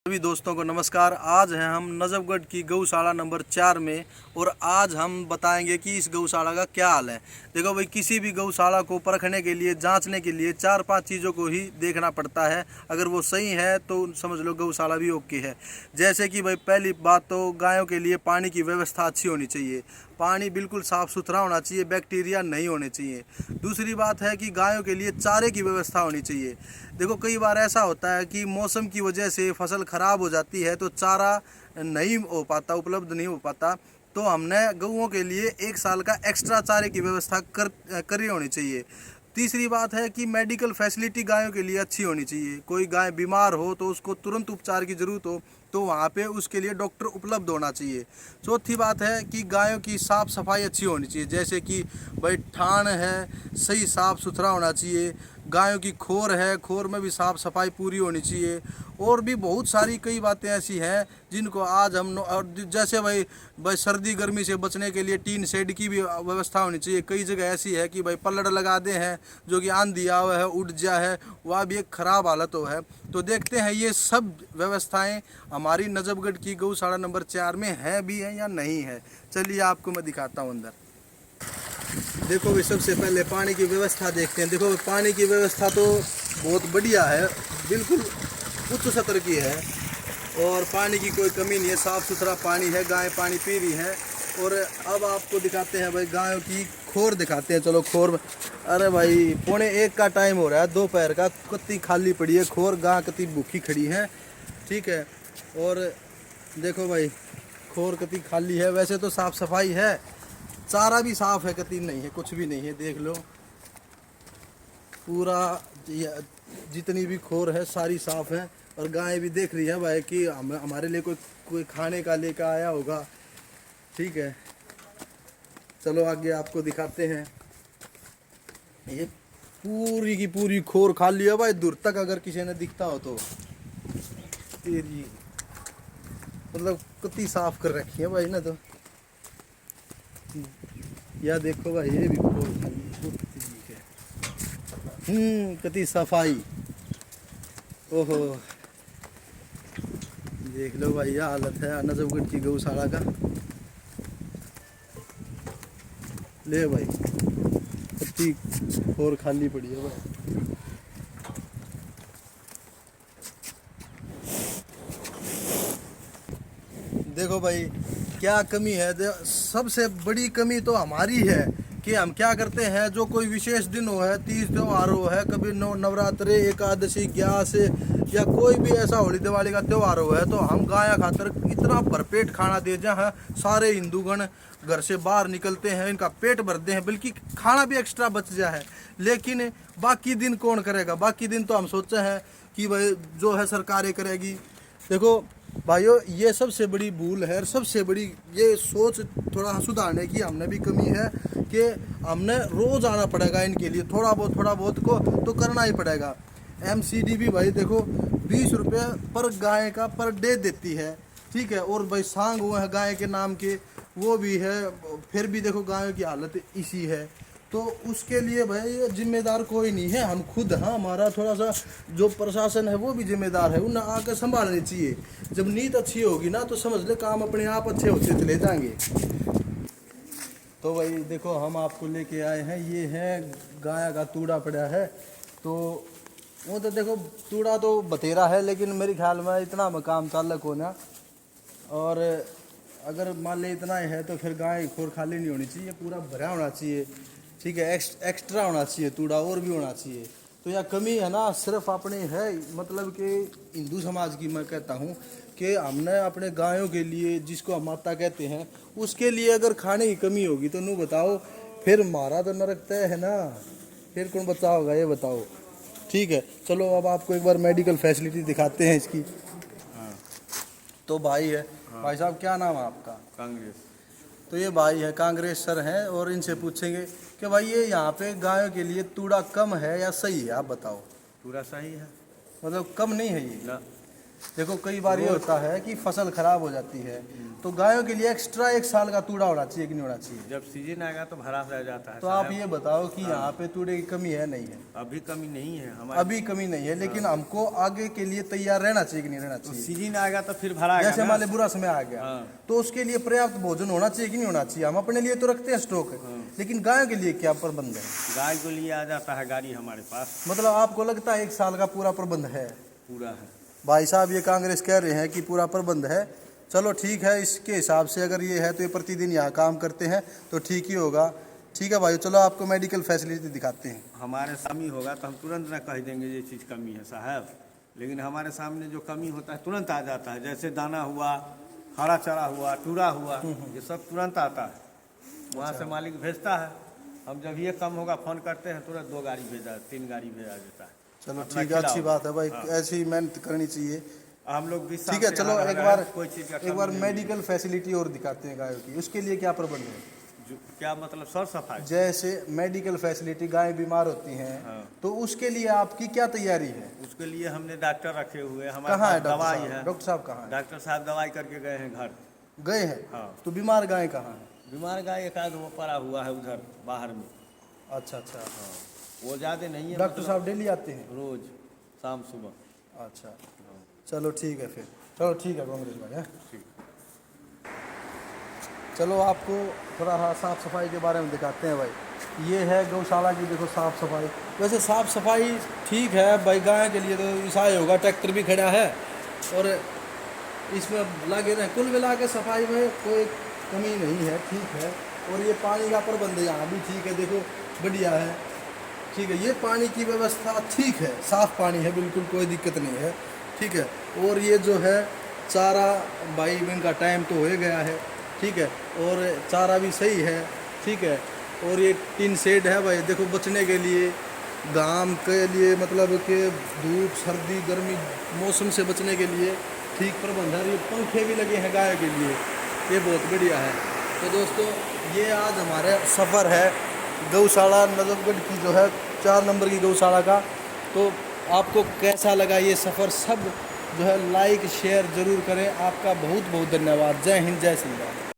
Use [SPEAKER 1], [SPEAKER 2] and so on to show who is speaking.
[SPEAKER 1] सभी दोस्तों को नमस्कार। आज हैं हम नजफगढ़ की गौशाला नंबर 4 में और आज हम बताएंगे कि इस गौशाला का क्या हाल है। देखो भाई, किसी भी गौशाला को परखने के लिए, जांचने के लिए 4-5 चीज़ों को ही देखना पड़ता है। अगर वो सही है तो समझ लो गौशाला भी ओके है। जैसे कि भाई पहली बात तो गायों के लिए पानी की व्यवस्था अच्छी होनी चाहिए। पानी बिल्कुल साफ़ सुथरा होना चाहिए, बैक्टीरिया नहीं होने चाहिए। दूसरी बात है कि गायों के लिए चारे की व्यवस्था होनी चाहिए। देखो, कई बार ऐसा होता है कि मौसम की वजह से फसल ख़राब हो जाती है तो चारा नहीं हो पाता, उपलब्ध नहीं हो पाता। तो हमने गऊओं के लिए 1 साल का एक्स्ट्रा चारे की व्यवस्था करी होनी चाहिए। तीसरी बात है कि मेडिकल फैसिलिटी गायों के लिए अच्छी होनी चाहिए। कोई गाय बीमार हो तो उसको तुरंत उपचार की ज़रूरत हो तो वहाँ पे उसके लिए डॉक्टर उपलब्ध होना चाहिए। चौथी बात है कि गायों की साफ़ सफाई अच्छी होनी चाहिए। जैसे कि भाई थान है, सही साफ़ सुथरा होना चाहिए। गायों की खोर है, खोर में भी साफ़ सफाई पूरी होनी चाहिए। और भी बहुत सारी कई बातें ऐसी हैं जिनको आज हम और जैसे भाई सर्दी गर्मी से बचने के लिए टीन शेड की भी व्यवस्था होनी चाहिए। कई जगह ऐसी है कि भाई पल्लड़ लगा दे हैं, जो कि आंधी आवा है, उड़ जा है, वह भी एक ख़राब हालत हो है। तो देखते हैं ये सब व्यवस्थाएं हमारी नजफगढ़ की गौशाला नंबर 4 में है भी है या नहीं है। चलिए आपको मैं दिखाता हूँ अंदर। देखो भाई, सबसे पहले पानी की व्यवस्था देखते हैं। देखो, पानी की व्यवस्था तो बहुत बढ़िया है, बिल्कुल उच्च स्तर की है और पानी की कोई कमी नहीं है। साफ़ सुथरा पानी है, गाय पानी पी रही हैं। और अब आपको दिखाते हैं भाई गायों की खोर दिखाते हैं। चलो खोर में, अरे भाई 1:45 का टाइम हो रहा है दोपहर का, कत्ती खाली पड़ी है खोर, गाय कत्ती भूखी खड़ी है। ठीक है, और देखो भाई खोर कत्ती खाली है। वैसे तो साफ़ सफाई है, चारा भी साफ़ है, कत्ती नहीं है, कुछ भी नहीं है। देख लो पूरा जितनी भी खोर है सारी साफ़ है। और गाय भी देख रही है भाई कि हमारे लिए कोई खाने का लेकर आया होगा। ठीक है, चलो आगे आपको दिखाते हैं। ये पूरी की पूरी खोर खाली है भाई, दूर तक अगर किसी ने दिखता हो तो। तेरी मतलब कितनी साफ कर रखी है भाई ना। तो या देखो भाई, ये भी खोर खाली है। कितनी सफाई, ओहो देख लो भाई, यह हालत है नजफगढ़ की गौशाला का। ले भाई, कितनी खोर खाली पड़ी है भाई। देखो भाई क्या कमी है। सबसे बड़ी कमी तो हमारी है कि हम क्या करते हैं, जो कोई विशेष दिन हो है, तीज त्यौहार हो है, कभी नवरात्रे, एकादशी, ग्यास या कोई भी ऐसा होली दिवाली का त्यौहार हो है, तो हम गाय खातर इतना भरपेट खाना दे जहाँ सारे हिंदूगण घर से बाहर निकलते हैं, इनका पेट भरते हैं, बल्कि खाना भी एक्स्ट्रा बच जाए। लेकिन बाकी दिन कौन करेगा? बाकी दिन तो हम सोचे हैं कि भाई जो है सरकारें करेगी। देखो भाइयों, ये सबसे बड़ी भूल है। सबसे बड़ी ये सोच थोड़ा सुधारने की हमने भी कमी है कि हमने रोज़ आना पड़ेगा इनके लिए। थोड़ा बहुत को तो करना ही पड़ेगा। एमसीडी भी भाई देखो 20 रुपये पर गाय का पर डे देती है। ठीक है, और भाई सांग हुए हैं गाय के नाम के, वो भी है। फिर भी देखो गायों की हालत इसी है। तो उसके लिए भाई जिम्मेदार कोई नहीं है, हम खुद। हाँ, हमारा थोड़ा सा जो प्रशासन है वो भी जिम्मेदार है, उन्हें आकर संभालनी चाहिए। जब नीयत अच्छी होगी ना तो समझ ले काम अपने आप अच्छे होते चले जाएंगे। तो भाई देखो, हम आपको लेके आए हैं, ये है गाय का तूड़ा पड़ा है। तो वो तो देखो तूड़ा तो बतेरा है, लेकिन मेरे ख्याल में इतना में काम चालक होना। और अगर मान ले इतना है तो फिर गाय खोर खाली नहीं होनी चाहिए, पूरा भरा होना चाहिए। ठीक है, एक्स्ट्रा होना चाहिए तूड़ा, और भी होना चाहिए। तो यह कमी है ना सिर्फ अपने है, मतलब कि हिंदू समाज की। मैं कहता हूँ कि हमने अपने गायों के लिए, जिसको हम माता कहते हैं, उसके लिए अगर खाने की कमी होगी तो नू बताओ, फिर हमारा तो नरक तय है ना। फिर कौन बचा होगा ये बताओ। ठीक है, चलो अब आपको एक बार मेडिकल फैसिलिटी दिखाते हैं इसकी।
[SPEAKER 2] हाँ।
[SPEAKER 1] तो भाई है।
[SPEAKER 2] हाँ।
[SPEAKER 1] भाई साहब क्या नाम है आपका?
[SPEAKER 2] कांग्रेस।
[SPEAKER 1] तो ये भाई है, कांग्रेस सर हैं, और इनसे पूछेंगे कि भाई ये यहाँ पे गायों के लिए तूड़ा कम है या सही है, आप बताओ।
[SPEAKER 2] पूरा सही है।
[SPEAKER 1] मतलब कम नहीं है ये?
[SPEAKER 2] ना।
[SPEAKER 1] देखो कई बार ये होता है कि फसल खराब हो जाती है, तो गायों के लिए एक्स्ट्रा 1 साल का तूड़ा होना चाहिए कि नहीं होना चाहिए?
[SPEAKER 2] जब सीजन आएगा तो भरा रह जाता है।
[SPEAKER 1] तो आप ये बताओ कि यहाँ पे तूड़े की कमी है नहीं है?
[SPEAKER 2] अभी कमी नहीं है हमारे,
[SPEAKER 1] अभी कमी नहीं है, लेकिन हमको आगे के लिए तैयार रहना चाहिए कि नहीं रहना
[SPEAKER 2] तो
[SPEAKER 1] चाहिए?
[SPEAKER 2] सीजन आएगा तो फिर भराएगा
[SPEAKER 1] जैसे
[SPEAKER 2] ना।
[SPEAKER 1] मान लो बुरा समय आ गया,
[SPEAKER 2] हाँ।
[SPEAKER 1] तो उसके लिए पर्याप्त भोजन होना चाहिए कि नहीं होना चाहिए? हम अपने लिए तो रखते हैं स्टॉक, लेकिन गायों के लिए क्या प्रबंध है?
[SPEAKER 2] गाय को लिए आ जाता है गाड़ी हमारे पास,
[SPEAKER 1] मतलब आपको लगता है 1 साल का पूरा प्रबंध है?
[SPEAKER 2] पूरा है।
[SPEAKER 1] भाई साहब ये कांग्रेस कह रहे हैं कि पूरा प्रबंध है। चलो ठीक है, इसके हिसाब से अगर ये है तो ये प्रतिदिन यहाँ काम करते हैं तो ठीक ही होगा। ठीक है भाई, चलो आपको मेडिकल फैसिलिटी दिखाते हैं।
[SPEAKER 2] हमारे सामने होगा तो हम तुरंत ना कह देंगे ये चीज़ कमी है साहब, लेकिन हमारे सामने जो कमी होता है तुरंत आ जाता है। जैसे दाना हुआ, हरा चारा हुआ, टूरा हुआ, ये सब तुरंत आता है। वहाँ से मालिक भेजता है, हम जब ये कम होगा फ़ोन करते हैं, तुरंत 2 गाड़ी भेजा, 3 गाड़ी भेजा देता है।
[SPEAKER 1] चलो ठीक है, अच्छी बात है भाई, ऐसी ही मेहनत करनी चाहिए।
[SPEAKER 2] हम लोग 20 साल
[SPEAKER 1] ठीक है,
[SPEAKER 2] से
[SPEAKER 1] चलो
[SPEAKER 2] यहाँ
[SPEAKER 1] एक
[SPEAKER 2] रह
[SPEAKER 1] बार
[SPEAKER 2] रहे हैं, कोई चीज़ का
[SPEAKER 1] एक बार
[SPEAKER 2] कमी नहीं
[SPEAKER 1] मेडिकल फैसिलिटी और दिखाते हैं गायों की। उसके लिए क्या प्रबंध है?
[SPEAKER 2] है। क्या मतलब सर सफाई?
[SPEAKER 1] जैसे मेडिकल फैसिलिटी, गाय बीमार होती हैं,
[SPEAKER 2] हाँ।
[SPEAKER 1] तो उसके लिए आपकी क्या तैयारी है?
[SPEAKER 2] उसके लिए हमने डॉक्टर रखे हुए हैं, हमारे
[SPEAKER 1] कहाँ है
[SPEAKER 2] पास
[SPEAKER 1] डॉक्टर
[SPEAKER 2] दवाई
[SPEAKER 1] साहब?
[SPEAKER 2] है।
[SPEAKER 1] डॉक्टर साहब कहाँ है?
[SPEAKER 2] डॉक्टर साहब दवाई करके गए हैं घर।
[SPEAKER 1] गए हैं?
[SPEAKER 2] हाँ।
[SPEAKER 1] तो बीमार गाय कहाँ है?
[SPEAKER 2] बीमार गाय एक आध वो पड़ा हुआ है उधर बाहर में।
[SPEAKER 1] अच्छा अच्छा,
[SPEAKER 2] हाँ, वो ज़्यादा नहीं है।
[SPEAKER 1] डॉक्टर
[SPEAKER 2] मतलब
[SPEAKER 1] साहब डेली आते हैं?
[SPEAKER 2] रोज शाम सुबह।
[SPEAKER 1] अच्छा, चलो ठीक है फिर, चलो ठीक है कांग्रेस भाई है।
[SPEAKER 2] ठीक।
[SPEAKER 1] चलो आपको थोड़ा हाँ साफ़ सफाई के बारे में दिखाते हैं भाई। ये है गौशाला की, देखो साफ़ सफाई। वैसे साफ़ सफाई ठीक है भाई, गाय के लिए तो ईसाई होगा, ट्रैक्टर भी खड़ा है और इसमें लगे रहे। कुल मिला के सफाई में कोई कमी नहीं है, ठीक है। और ये पानी का प्रबंध यहाँ भी ठीक है, देखो बढ़िया है, ठीक है। ये पानी की व्यवस्था ठीक है, साफ़ पानी है, बिल्कुल कोई दिक्कत नहीं है, ठीक है। और ये जो है चारा भाई इनका टाइम तो हो ही गया है, ठीक है, और चारा भी सही है, ठीक है। और ये टिन शेड है भाई, देखो बचने के लिए, घाम के लिए, मतलब कि धूप सर्दी गर्मी मौसम से बचने के लिए ठीक प्रबंध है। ये पंखे भी लगे हैं गाय के लिए, ये बहुत बढ़िया है। तो दोस्तों ये आज हमारे सफ़र है गौशाला नजफगढ़ की, जो है 4 नंबर की गौशाला का। तो आपको कैसा लगा ये सफ़र, सब जो है लाइक शेयर ज़रूर करें। आपका बहुत बहुत धन्यवाद। जय हिंद, जय श्री राम।